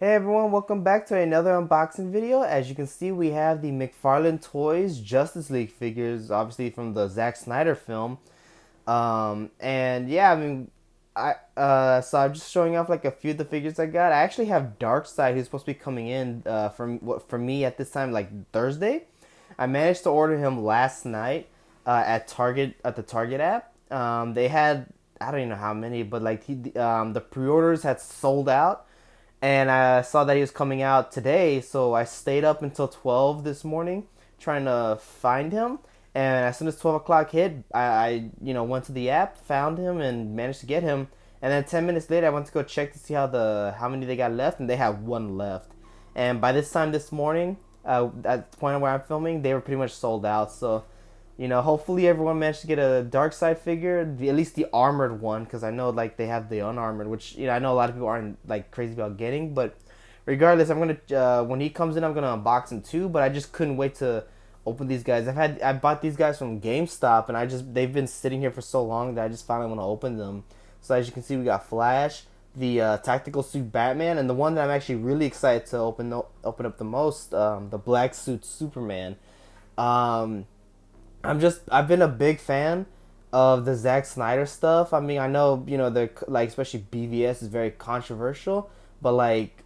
Hey everyone, welcome back to another unboxing video. As you can see, we have the Mcfarlane Toys Justice League figures, obviously from the Zack Snyder film. And yeah, I mean, so I'm just showing off like a few of the figures I got. I actually have Darkseid, who's supposed to be coming in for me at this time, like Thursday. I managed to order him last night at Target at the Target app. They had, I don't even know how many, but like the pre-orders had sold out, and I saw that he was coming out today, so I stayed up until 12 this morning trying to find him. And as soon as 12 o'clock hit, I went to the app, found him, and managed to get him. And then 10 minutes later, I went to go check to see how many they got left, and they had one left. And by this time this morning, at the point where I'm filming, they were pretty much sold out. So hopefully everyone managed to get a Darkseid figure, at least the armored one, because I know like they have the unarmored, which I know a lot of people aren't like crazy about getting. But regardless, I'm gonna when he comes in, I'm gonna unbox him too. But I just couldn't wait to open these guys. I bought these guys from GameStop, and they've been sitting here for so long that I just finally want to open them. So as you can see, we got Flash, the tactical suit Batman, and the one that I'm actually really excited to open up the most, the black suit Superman. Um, I've been a big fan of the Zack Snyder stuff. I mean, I know they're like, especially BVS is very controversial, but like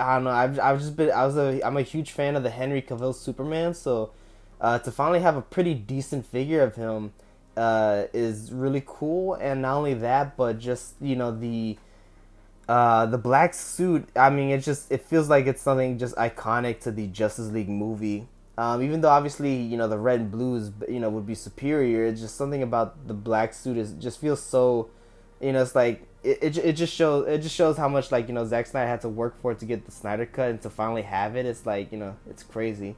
I don't know. I've just been I'm a huge fan of the Henry Cavill Superman. So to finally have a pretty decent figure of him is really cool. And not only that, but just the black suit. I mean, it feels like it's something just iconic to the Justice League movie. Even though obviously the red and blues would be superior, it's just something about the black suit is just feels so, it's like it just shows how much like Zack Snyder had to work for it to get the Snyder cut and to finally have it. It's like it's crazy.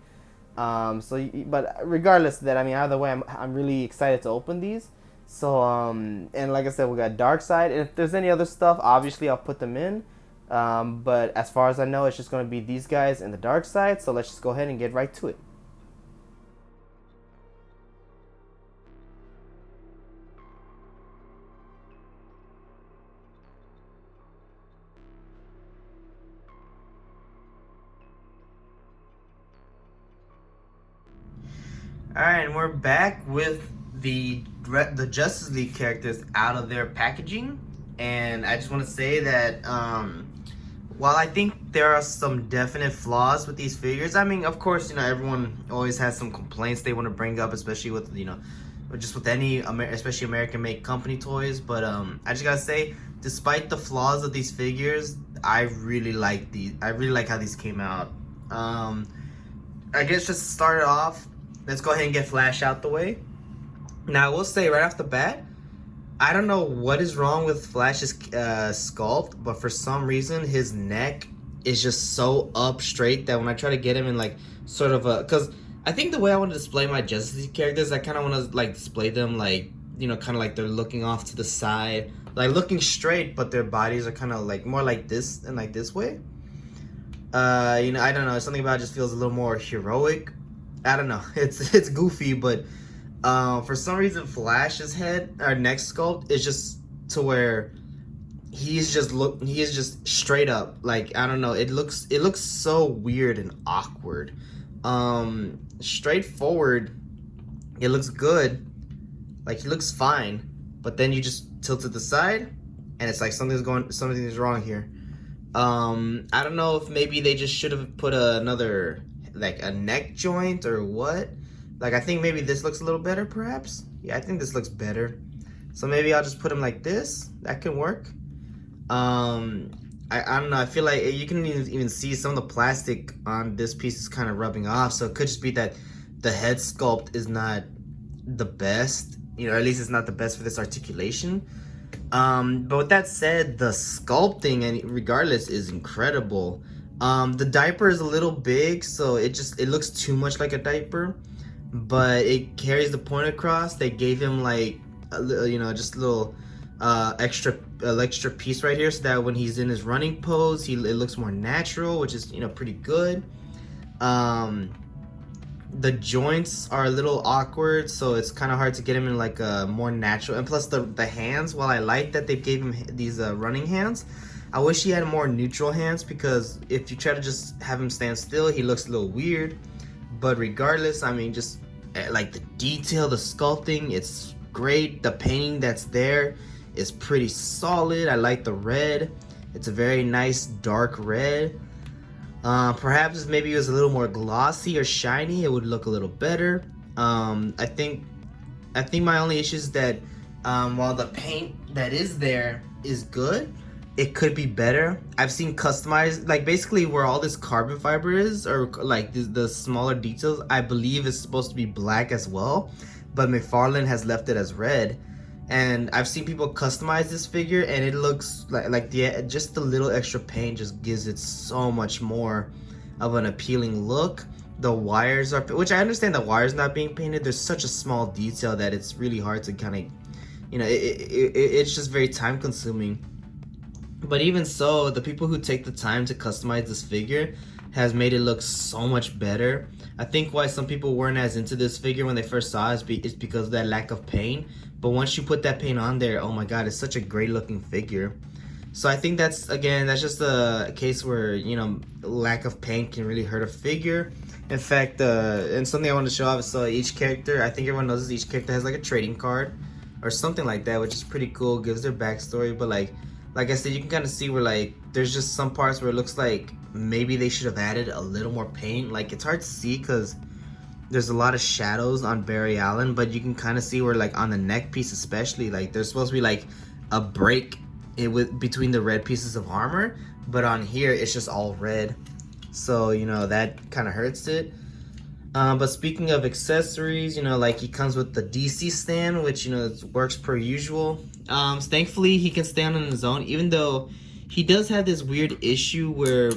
But regardless of that, I mean, either way, I'm really excited to open these. So and like I said, we got Darkseid, and if there's any other stuff, obviously I'll put them in. But as far as I know, it's just gonna be these guys and the Darkseid. So let's just go ahead and get right to it. All right, and we're back with the Justice League characters out of their packaging, and I just want to say that while I think there are some definite flaws with these figures, I mean, of course, everyone always has some complaints they want to bring up, especially with just with any especially American-made company toys. But I just gotta say, despite the flaws of these figures, I really like these. I really like how these came out. I guess just to start it off, let's go ahead and get Flash out the way. Now, I will say right off the bat, I don't know what is wrong with Flash's sculpt, but for some reason, his neck is just so up straight that when I try to get him in like sort of a... Because I think the way I want to display my Justice League characters, I kind of want to like display them like, kind of like they're looking off to the side. Like looking straight, but their bodies are kind of like more like this and like this way. I don't know. Something about it just feels a little more heroic. I don't know. It's goofy, but for some reason, Flash's head or neck sculpt is just to where he is just straight up. Like, I don't know. It looks so weird and awkward. Straightforward, it looks good. Like, he looks fine, but then you just tilt it to the side, and it's like something is wrong here. I don't know if maybe they just should have put another, like a neck joint or what. Like, I think maybe this looks a little better, perhaps. Yeah, I think this looks better. So maybe I'll just put him like this. That can work. I don't know. I feel like you can even see some of the plastic on this piece is kind of rubbing off. So it could just be that the head sculpt is not the best. At least it's not the best for this articulation. But with that said, the sculpting and regardless is incredible. The diaper is a little big, so it looks too much like a diaper, but it carries the point across. They gave him like just a little extra piece right here, so that when he's in his running pose, it looks more natural, which is pretty good. The joints are a little awkward, so it's kind of hard to get him in like a more natural. And plus the hands, while I like that they gave him these running hands, I wish he had more neutral hands, because if you try to just have him stand still, he looks a little weird. But regardless, I mean, just like the detail, the sculpting, it's great. The painting that's there is pretty solid. I like the red. It's a very nice dark red. Perhaps if maybe it was a little more glossy or shiny, it would look a little better. I think my only issue is that while the paint that is there is good, it could be better. I've seen customized, like basically where all this carbon fiber is, or like the smaller details, I believe is supposed to be black as well, but McFarlane has left it as red. And I've seen people customize this figure, and it looks like just the little extra paint just gives it so much more of an appealing look. The wires are, which I understand the wires not being painted, there's such a small detail that it's really hard to kind of, you know, it's just very time consuming. But even so, the people who take the time to customize this figure has made it look so much better. I think why some people weren't as into this figure when they first saw it is because of that lack of paint. But once you put that paint on there, oh my god, it's such a great looking figure. So I think that's just a case where, you know, lack of paint can really hurt a figure. In fact, and something I want to show off is, so each character, I think everyone knows, each character has like a trading card or something like that, which is pretty cool, gives their backstory. But like I said, you can kind of see where like there's just some parts where it looks like maybe they should have added a little more paint. Like it's hard to see because there's a lot of shadows on Barry Allen, but you can kind of see where like on the neck piece especially, like there's supposed to be like a break between the red pieces of armor, but on here it's just all red. So, you know, that kind of hurts it. But speaking of accessories, you know, like he comes with the DC stand, which, you know, works per usual. Thankfully, he can stand on his own, even though he does have this weird issue where,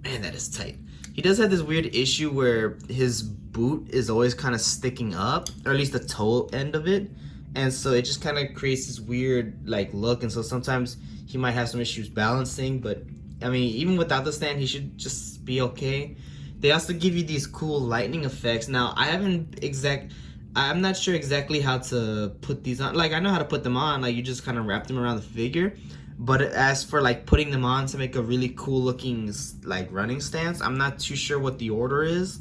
man, that is tight. He does have this weird issue where his boot is always kind of sticking up, or at least the toe end of it. And so it just kind of creates this weird like look. And so sometimes he might have some issues balancing, but I mean, even without the stand, he should just be okay. They also give you these cool lightning effects. Now, I'm not sure exactly how to put these on. Like, I know how to put them on. Like, you just kind of wrap them around the figure. But as for, like, putting them on to make a really cool looking, like, running stance, I'm not too sure what the order is.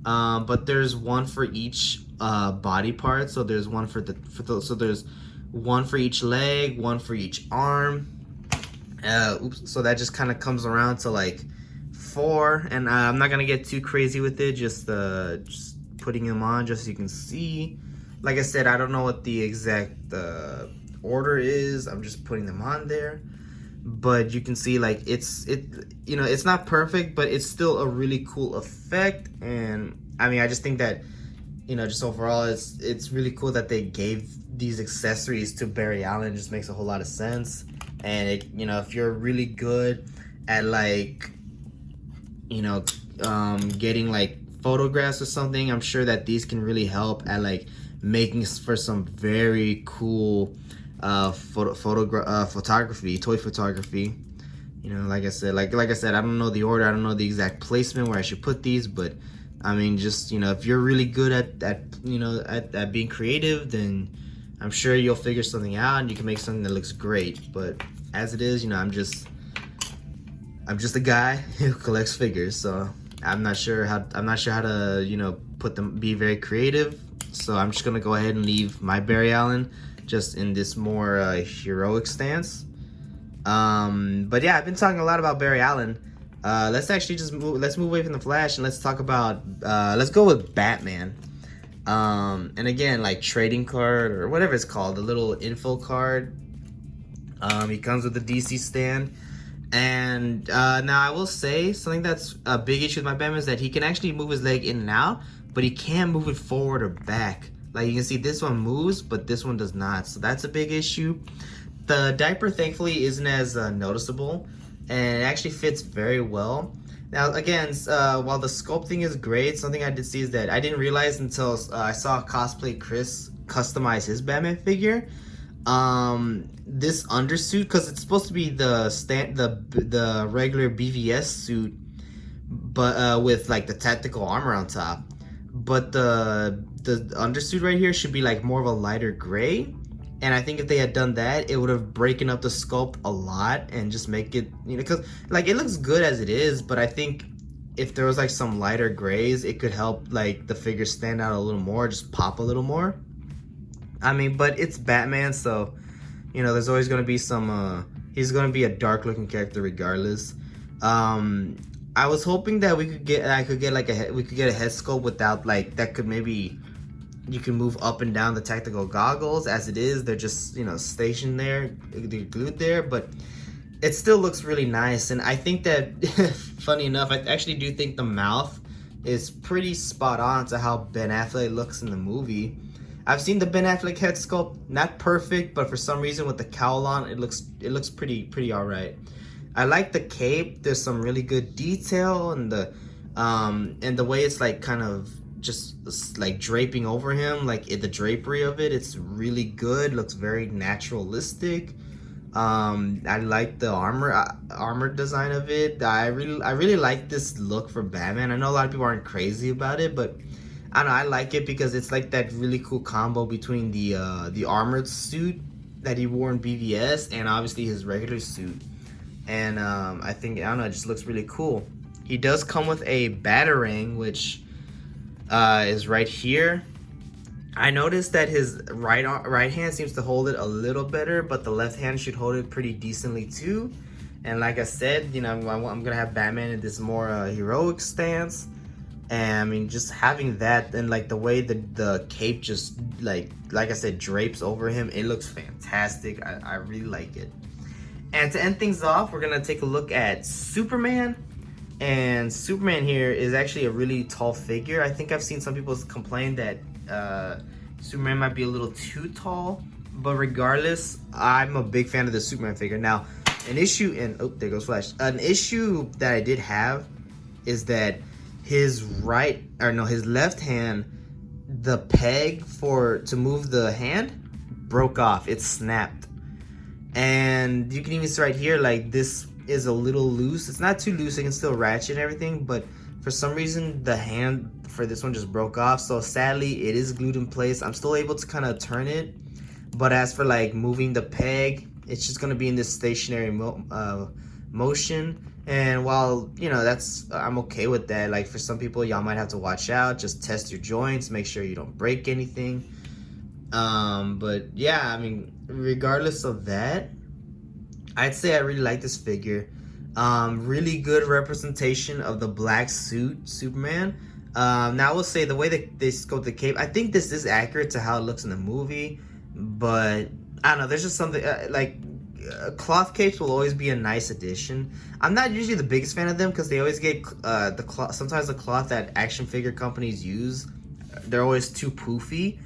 But there's one for each body part. So there's one so there's one for each leg, one for each arm. So that just kind of comes around to, like, 4, and I'm not gonna get too crazy with it, just putting them on just so you can see. Like I said, I don't know what the exact order is. I'm just putting them on there, but you can see like you know, it's not perfect, but it's still a really cool effect. And I mean, I just think that, you know, just overall it's really cool that they gave these accessories to Barry Allen. It just makes a whole lot of sense. And it, you know, if you're really good at like, you know, getting like photographs or something, I'm sure that these can really help at like making for some very cool photography, toy photography. You know, like I said, I don't know the order, I don't know the exact placement where I should put these, but I mean, just, you know, if you're really good at you know, at being creative, then I'm sure you'll figure something out and you can make something that looks great. But as it is, you know, I'm just a guy who collects figures, so I'm not sure how to, you know, be very creative. So I'm just gonna go ahead and leave my Barry Allen just in this more heroic stance. But yeah, I've been talking a lot about Barry Allen. Let's actually let's move away from the Flash and let's talk about let's go with Batman. And again, like trading card or whatever it's called, the little info card. He comes with the DC stand. And now I will say something that's a big issue with my Batman is that he can actually move his leg in and out, but he can't move it forward or back. Like you can see, this one moves, but this one does not. So that's a big issue. The diaper, thankfully, isn't as noticeable, and it actually fits very well. Now, again, while the sculpting is great, something I did see is that I didn't realize until I saw Cosplay Chris customize his Batman figure. This undersuit, because it's supposed to be the regular BVS suit, but with like the tactical armor on top. But the undersuit right here should be like more of a lighter gray. And I think if they had done that, it would have broken up the sculpt a lot and just make it, you know, because like it looks good as it is, but I think if there was like some lighter grays, it could help like the figure stand out a little more, just pop a little more. I mean, but it's Batman, so you know, there's always gonna be some. He's gonna be a dark looking character regardless. I was hoping that we could get we could get a head sculpt without like that could maybe you can move up and down the tactical goggles. As it is, they're just, you know, stationed there, they're glued there, but it still looks really nice. And I think that funny enough, I actually do think the mouth is pretty spot on to how Ben Affleck looks in the movie. I've seen the Ben Affleck head sculpt, not perfect, but for some reason with the cowl on, it looks pretty all right. I like the cape. There's some really good detail, and the way it's like kind of just like draping over him, like the drapery of it, it's really good. Looks very naturalistic. I like the armor design of it. I really like this look for Batman. I know a lot of people aren't crazy about it, but I don't know, I like it because it's like that really cool combo between the armored suit that he wore in BVS and obviously his regular suit. And I think, I don't know, it just looks really cool. He does come with a batarang, which is right here. I noticed that his right hand seems to hold it a little better, but the left hand should hold it pretty decently too. And like I said, you know, I'm gonna have Batman in this more heroic stance. And I mean, just having that and like the way the cape just like I said drapes over him, it looks fantastic. I really like it. And to end things off, we're gonna take a look at Superman. And Superman here is actually a really tall figure. I think I've seen some people complain that Superman might be a little too tall, but regardless, I'm a big fan of the Superman figure. Now, an issue, and oh, there goes Flash. An issue that I did have is that his left hand, the peg to move the hand broke off. It snapped. And you can even see right here, like this is a little loose. It's not too loose, it can still ratchet and everything, but for some reason the hand for this one just broke off. So sadly, it is glued in place. I'm still able to kind of turn it, but as for like moving the peg, it's just going to be in this stationary motion. And while, you know, I'm okay with that. Like for some people, y'all might have to watch out, just test your joints, make sure you don't break anything. But yeah, I mean, regardless of that, I'd say I really like this figure. Really good representation of the black suit Superman. Now I will say the way that they sculpt the cape, I think this is accurate to how it looks in the movie, but I don't know, there's just something cloth capes will always be a nice addition. I'm not usually the biggest fan of them because they always get sometimes the cloth that action figure companies use, they're always too poofy.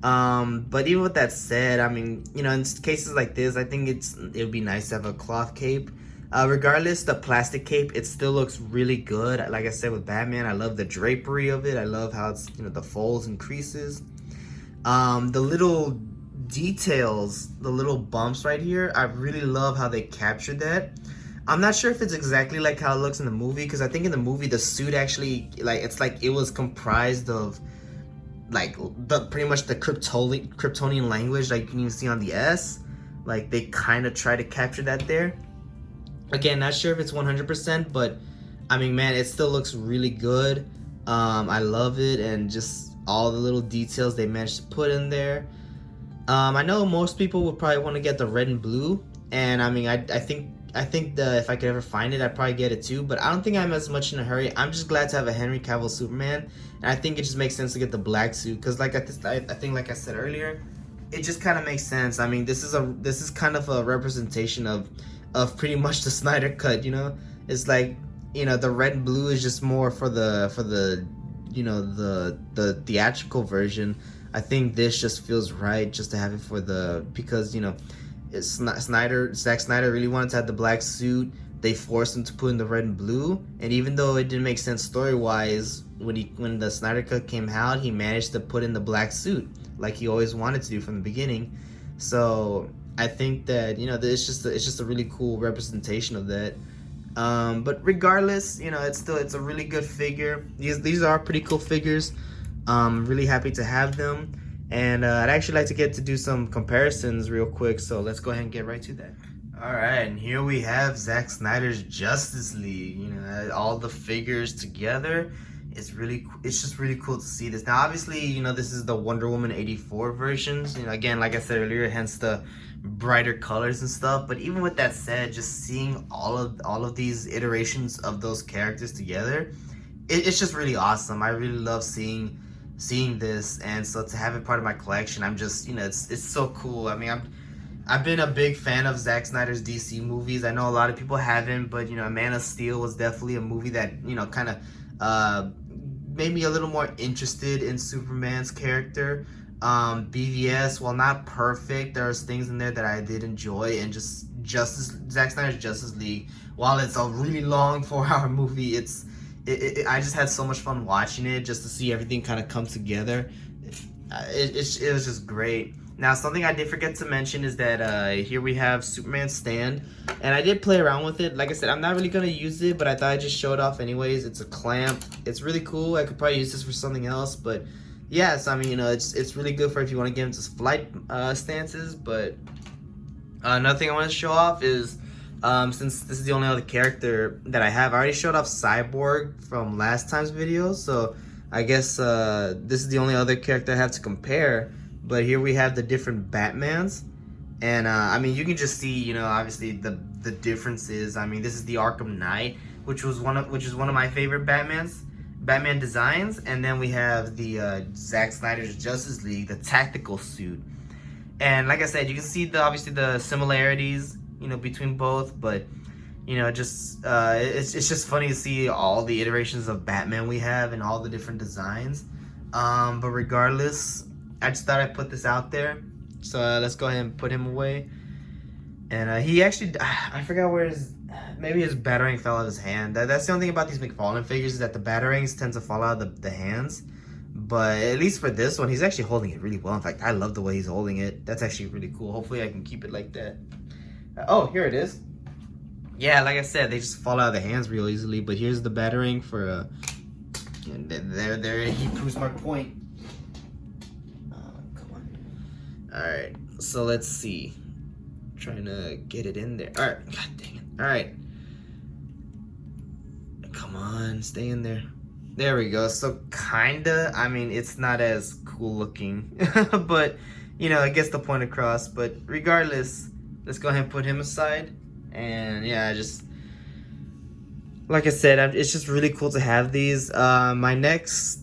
But even with that said, I mean, you know, in cases like this, I think it would be nice to have a cloth cape. Regardless, the plastic cape, it still looks really good. Like I said with Batman, I love the drapery of it. I love how it's, you know, the folds and creases. The little details, the little bumps right here, I really love how they captured that. I'm not sure if it's exactly like how it looks in the movie, because I think in the movie the suit actually, like, it's like it was comprised of like pretty much the Kryptonian language, like you can even see on the S. Like they kind of try to capture that there. Again, not sure if it's 100%, but I mean, man, it still looks really good. I love it, and just all the little details they managed to put in there. I know most people would probably want to get the red and blue, and I mean, I think if I could ever find it, I'd probably get it too, but I don't think I'm as much in a hurry. I'm just glad to have a Henry Cavill Superman, and I think it just makes sense to get the black suit, because like I think like I said earlier, it just kind of makes sense. I mean, this is kind of a representation of pretty much the Snyder cut, you know? It's like, you know, the red and blue is just more for the you know, the theatrical version. I think this just feels right just to have it for because, you know, Zack Snyder really wanted to have the black suit. They forced him to put in the red and blue, and even though it didn't make sense story-wise, when the Snyder cut came out, he managed to put in the black suit like he always wanted to do from the beginning. So I think that, you know, it's just a really cool representation of that. But regardless, you know, it's a really good figure. These are pretty cool figures. Really happy to have them. And I'd actually like to get to do some comparisons real quick, so let's go ahead and get right to that. All right, and here we have Zack Snyder's Justice League. You know, all the figures together. It's just really cool to see this. Now, obviously, you know, this is the Wonder Woman 84 versions. You know, again, like I said earlier, hence the brighter colors and stuff. But even with that said, just seeing all of these iterations of those characters together, it's just really awesome. I really love seeing this, and so to have it part of my collection, I'm just, you know, it's so cool. I mean, I've been a big fan of Zack Snyder's DC movies. I know a lot of people haven't, but you know, Man of Steel was definitely a movie that, you know, kind of made me a little more interested in Superman's character. BVS, while not perfect, there's things in there that I did enjoy, and just Zack Snyder's Justice League, while it's a really long 4-hour movie, I just had so much fun watching it, just to see everything kind of come together. It was just great. Now, something I did forget to mention is that here we have Superman's stand, and I did play around with it. Like I said, I'm not really going to use it, but I thought I'd just show it off anyways. It's a clamp. It's really cool. I could probably use this for something else, but yeah, so I mean, you know, it's really good for if you want to get into flight stances. But another thing I want to show off is, since this is the only other character that I have, I already showed off Cyborg from last time's video, so I guess this is the only other character I have to compare. But here we have the different Batmans, and I mean, you can just see, you know, obviously the differences. I mean, this is the Arkham Knight, which is one of my favorite Batman designs, and then we have the Zack Snyder's Justice League, the tactical suit. And like I said, you can see obviously the similarities, you know, between both, but you know, just it's just funny to see all the iterations of Batman we have and all the different designs. But regardless, I just thought I'd put this out there. So let's go ahead and put him away. And he actually, I forgot where maybe his batarang fell out of his hand. That's the only thing about these McFarlane figures, is that the batarangs tend to fall out of the hands. But at least for this one, he's actually holding it really well. In fact, I love the way he's holding it. That's actually really cool. Hopefully I can keep it like that. Oh, here it is. Yeah, like I said, they just fall out of the hands real easily. But here's the batarang for, and there, he proves my point. Come on. All right, so let's see. Trying to get it in there. All right, god dang it. All right. Come on, stay in there. There we go. So kinda, I mean, it's not as cool looking, but you know, it gets the point across. But regardless, let's go ahead and put him aside. And yeah, just like I said, it's just really cool to have these. My next,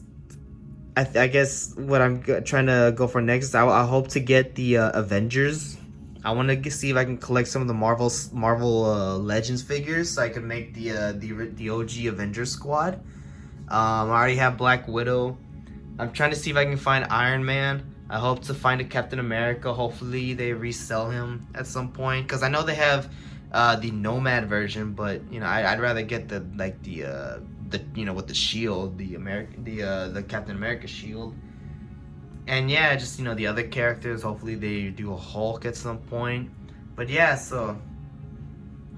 I guess what I'm trying to go for next is I hope to get the Avengers. I want to see if I can collect some of the Marvel Legends figures, so I can make the OG Avengers squad. I already have Black Widow. I'm trying to see if I can find Iron Man. I hope to find a Captain America. Hopefully they resell him at some point, because I know they have the Nomad version, but you know, I'd rather get the you know, with the shield, the Captain America shield. And yeah, just, you know, the other characters, hopefully they do a Hulk at some point. But yeah, so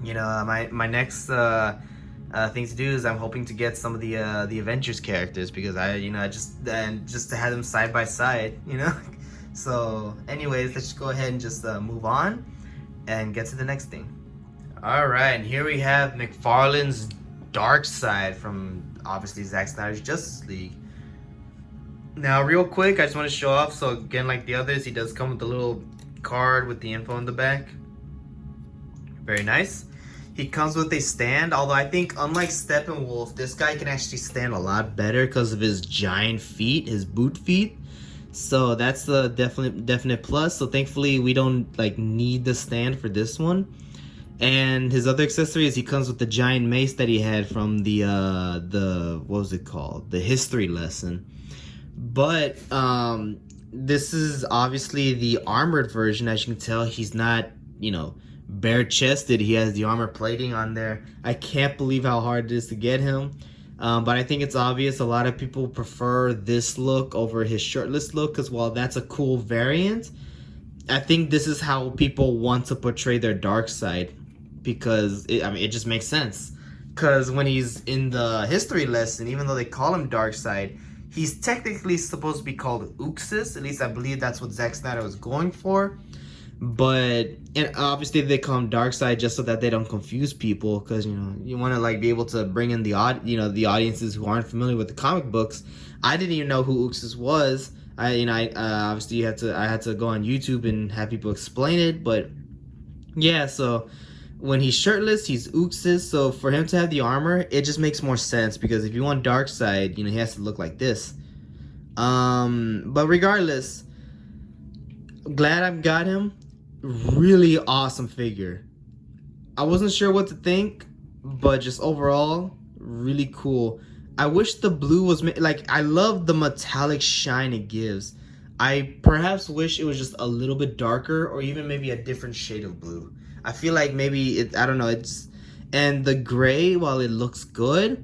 you know, my next thing to do is I'm hoping to get some of the Avengers characters, because just to have them side by side, you know. So anyways, let's just go ahead and just move on and get to the next thing. All right, and here we have McFarlane's Darkseid from obviously Zack Snyder's Justice League. Now, real quick, I just want to show off. So again, like the others, he does come with a little card with the info in the back. Very nice. He comes with a stand, although I think unlike Steppenwolf, this guy can actually stand a lot better because of his giant feet, his boot feet. So that's the definite plus. So thankfully we don't like need the stand for this one. And his other accessories, he comes with the giant mace that he had from the what was it called? The history lesson. But this is obviously the armored version. As you can tell, he's not, you know, bare-chested. He has the armor plating on there. I can't believe how hard it is to get him. But I think it's obvious a lot of people prefer this look over his shirtless look, because while that's a cool variant, I think this is how people want to portray their Darkseid, because it just makes sense. Because when he's in the history lesson, even though they call him Darkseid, He's technically supposed to be called Uxas. At least I believe that's what Zack Snyder was going for. But and obviously they call him Darkseid just so that they don't confuse people, because you want to like be able to bring in the the audiences who aren't familiar with the comic books. I didn't even know who Uxas was. I obviously I had to go on YouTube and have people explain it. But yeah, so when he's shirtless, he's Uxas. So for him to have the armor, it just makes more sense, because if you want Darkseid, he has to look like this. But regardless, glad I've got him. Really awesome figure. I wasn't sure what to think, but just overall, really cool. I wish the blue was like, I love the metallic shine it gives. I perhaps wish it was just a little bit darker, or even maybe a different shade of blue. I feel like maybe I don't know, and the gray, while it looks good.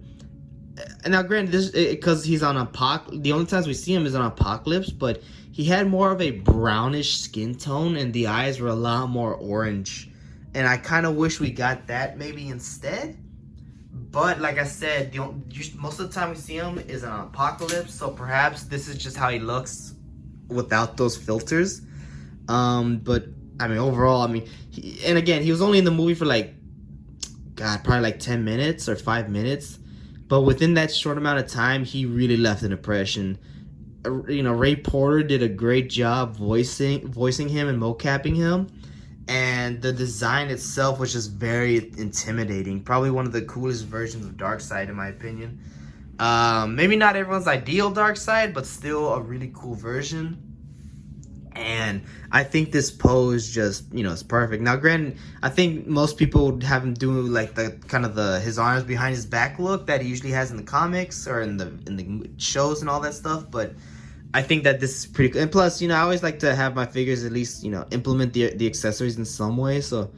And now granted, this because he's on the only times we see him is on Apocalypse, but he had more of a brownish skin tone, and the eyes were a lot more orange. And I kind of wish we got that maybe instead. But like I said, most of the time we see him is on Apocalypse, so perhaps this is just how he looks without those filters. But I mean, overall, and again, he was only in the movie for like, God, probably like 10 minutes or 5 minutes. But within that short amount of time, he really left an impression. Ray Porter did a great job voicing him and mocapping him. And the design itself was just very intimidating. Probably one of the coolest versions of Darkseid, in my opinion. Maybe not everyone's ideal Darkseid, but still a really cool version. And I think this pose just, is perfect. Now, granted, I think most people would have him do like the kind of his arms behind his back look that he usually has in the comics or in the shows and all that stuff. But I think that this is pretty cool. And plus, I always like to have my figures at least, implement the accessories in some way. So,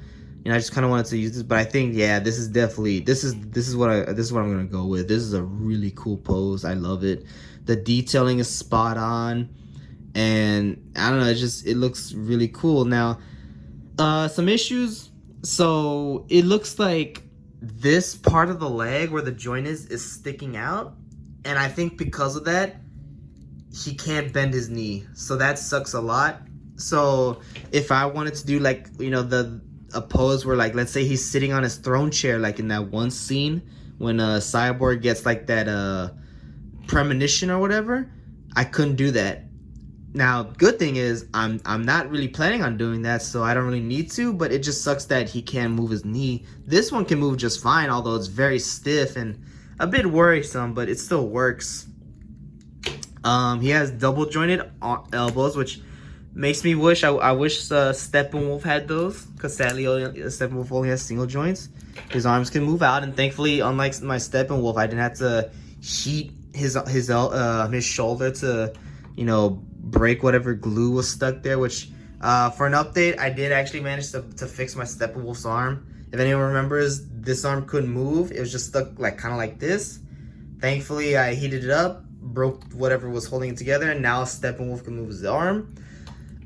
I just kind of wanted to use this. But I think, yeah, this is definitely this is what I'm gonna go with. This is a really cool pose. I love it. The detailing is spot on. And I don't know, it looks really cool. Now, some issues. So it looks like this part of the leg where the joint is sticking out. And I think because of that, he can't bend his knee. So that sucks a lot. So if I wanted to do like, a pose where like, let's say he's sitting on his throne chair, like in that one scene when Cyborg gets like that premonition or whatever, I couldn't do that. Now, good thing is I'm not really planning on doing that, so I don't really need to, but it just sucks that he can't move his knee. This one can move just fine, although it's very stiff and a bit worrisome, but it still works. He has double jointed elbows, which makes me wish I wish Steppenwolf had those, because sadly Steppenwolf only has single joints. His arms can move out, and thankfully, unlike my Steppenwolf, I didn't have to heat his shoulder to break whatever glue was stuck there, which for an update, I did actually manage to fix my Steppenwolf's arm. If anyone remembers, this arm couldn't move. It was just stuck like kind of like this. Thankfully, I heated it up, broke whatever was holding it together, and now Steppenwolf can move his arm.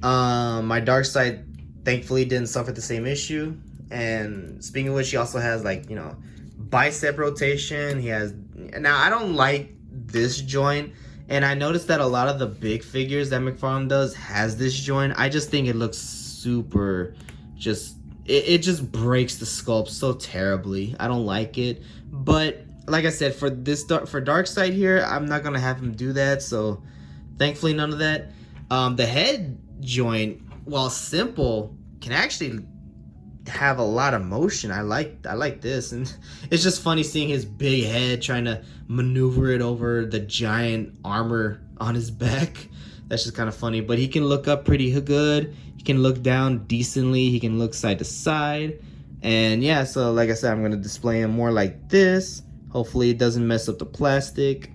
My Darkseid thankfully didn't suffer the same issue. And speaking of which, he also has like, bicep rotation. He has, now I don't like this joint. And I noticed that a lot of the big figures that Mcfarlane does has this joint. I just think it looks super, it just breaks the sculpt so terribly. I don't like it. But like I said, for Darkseid here, I'm not gonna have him do that. So thankfully none of that. The head joint, while simple, can actually have a lot of motion. I like this, and it's just funny seeing his big head trying to maneuver it over the giant armor on his back. That's just kind of funny. But he can look up pretty good. He can look down decently. He can look side to side. And yeah, so like I said, I'm gonna display him more like this. Hopefully it doesn't mess up the plastic.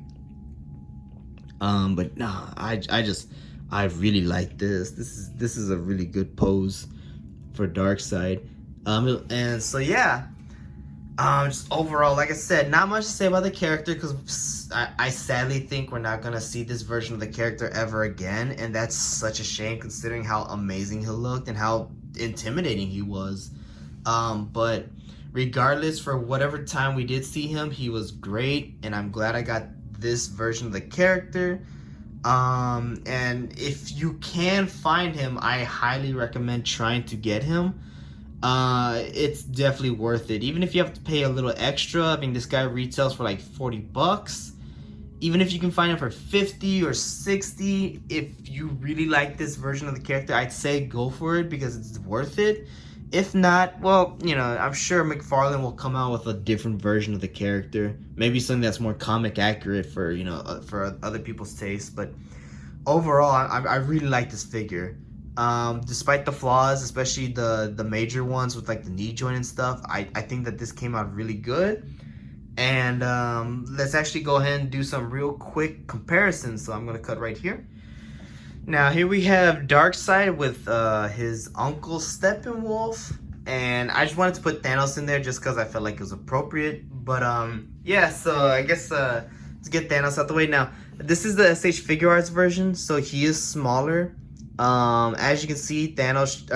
But nah, I really like this. This is a really good pose for Darkseid. And so yeah, just overall, like I said, not much to say about the character, because I sadly think we're not gonna see this version of the character ever again, and that's such a shame considering how amazing he looked and how intimidating he was. But regardless, for whatever time we did see him, he was great, and I'm glad I got this version of the character. And if you can find him, I highly recommend trying to get him. It's definitely worth it. Even if you have to pay a little extra, I mean, this guy retails for like $40. Even if you can find him for 50 or 60, if you really like this version of the character, I'd say go for it because it's worth it. If not, well, you know, I'm sure McFarlane will come out with a different version of the character. Maybe something that's more comic accurate for, you know, for other people's taste. But overall, I really like this figure. Despite the flaws, especially the major ones with like the knee joint and stuff, I think that this came out really good. And let's actually go ahead and do some real quick comparisons. So I'm going to cut right here. Now here we have Darkseid with his uncle Steppenwolf, and I just wanted to put Thanos in there just because I felt like it was appropriate. But yeah, so I guess let's get Thanos out the way. Now this is the SH Figure Arts version, so he is smaller. As you can see, Thanos,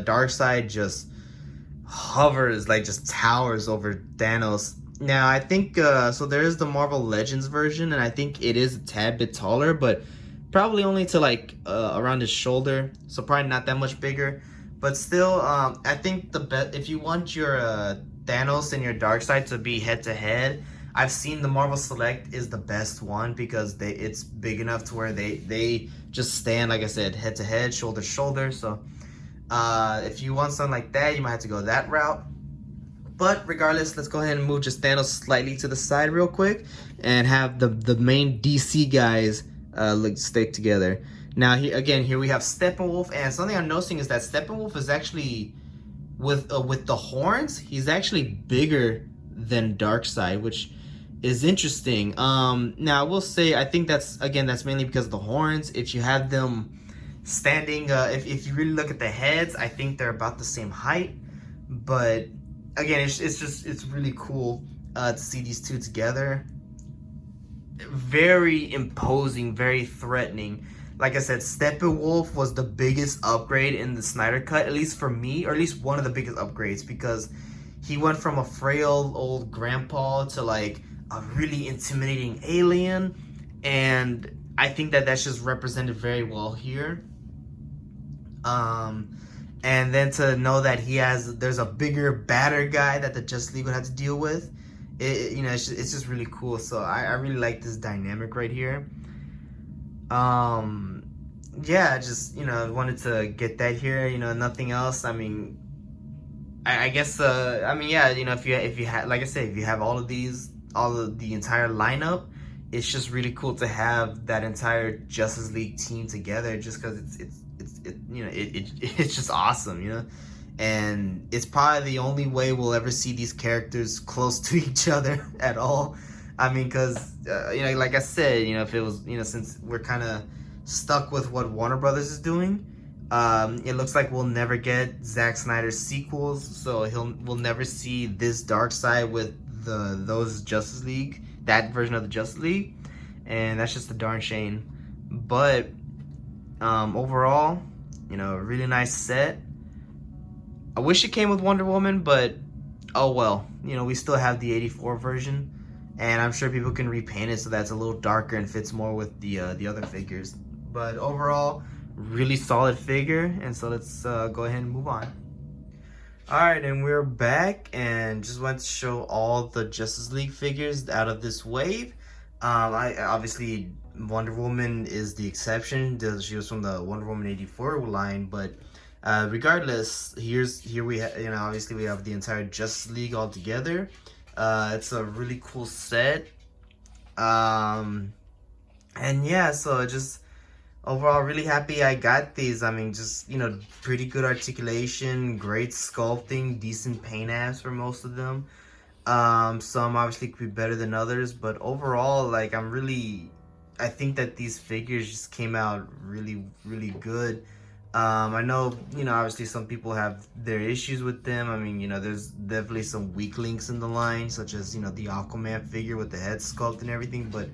Darkseid just hovers, like just towers over Thanos. Now I think so there is the Marvel Legends version, and I think it is a tad bit taller, but probably only to like around his shoulder, so probably not that much bigger. But still, I think the best, if you want your Thanos and your Darkseid to be head to head, I've seen the Marvel Select is the best one because it's big enough to where they just stand, like I said, head to head, shoulder to shoulder. So if you want something like that, you might have to go that route. But regardless, let's go ahead and move just Thanos slightly to the side real quick and have the main DC guys stick together. Now here we have Steppenwolf, and something I'm noticing is that Steppenwolf is actually with the horns, he's actually bigger than Darkseid, which is interesting. Now I will say I think that's mainly because of the horns. If you have them standing, if you really look at the heads, I think they're about the same height. But again, it's really cool to see these two together. Very imposing, very threatening. Like I said, Steppenwolf was the biggest upgrade in the Snyder Cut, at least for me, or at least one of the biggest upgrades, because he went from a frail old grandpa to like a really intimidating alien, and I think that that's just represented very well here. And then to know that there's a bigger, badder guy that the Justice League would have to deal with, it's just really cool. So I really like this dynamic right here. Yeah, just wanted to get that here. Nothing else. I mean, I guess yeah, if you have, like I said, if you have all of the entire lineup, it's just really cool to have that entire Justice League team together, just because it's just awesome, and it's probably the only way we'll ever see these characters close to each other at all. I mean, because like I said, if it was, since we're kind of stuck with what Warner Brothers is doing, it looks like we'll never get Zack Snyder's sequels, so we'll never see this Darkseid with those Justice League, that version of the Justice League, and that's just a darn shame. But overall, really nice set. I wish it came with Wonder Woman, but oh well. We still have the '84 version, and I'm sure people can repaint it so that's a little darker and fits more with the other figures. But overall, really solid figure, and so let's go ahead and move on. Alright, and we're back, and just wanted to show all the Justice League figures out of this wave. Obviously, Wonder Woman is the exception. She was from the Wonder Woman '84 line, but regardless, here we have, obviously we have the entire Justice League all together. It's a really cool set. And yeah, so just overall really happy I got these. I mean, just pretty good articulation, great sculpting, decent paint apps for most of them. Some obviously could be better than others, but overall, like, I think that these figures just came out really, really good. I know, obviously some people have their issues with them. I mean, there's definitely some weak links in the line, such as, the Aquaman figure with the head sculpt and everything. But,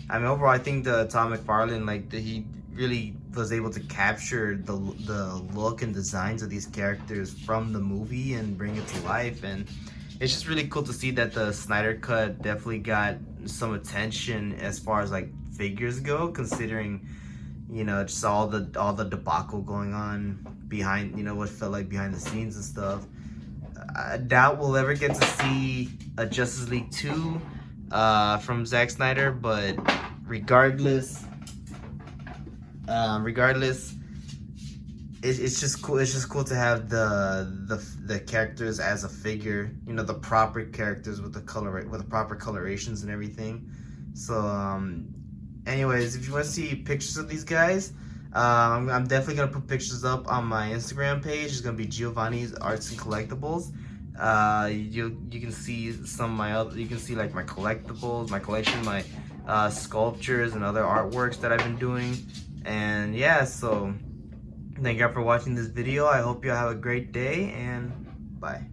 I mean, overall, I think Tom McFarlane, he really was able to capture the look and designs of these characters from the movie and bring it to life. And it's just really cool to see that the Snyder Cut definitely got some attention as far as like figures go, considering, you know, just all the debacle going on behind, you know, what felt like behind the scenes and stuff. I doubt we'll ever get to see a Justice League 2 from Zack Snyder, but regardless, regardless, it's just cool. It's just cool to have the characters as a figure. You know, the proper characters with the proper colorations and everything. So, anyways, if you want to see pictures of these guys, I'm definitely gonna put pictures up on my Instagram page. It's gonna be Giovanni's Arts and Collectibles. You can see some of my other, you can see like my collectibles, my collection, my sculptures and other artworks that I've been doing. And yeah, so thank you all for watching this video. I hope you all have a great day, and bye.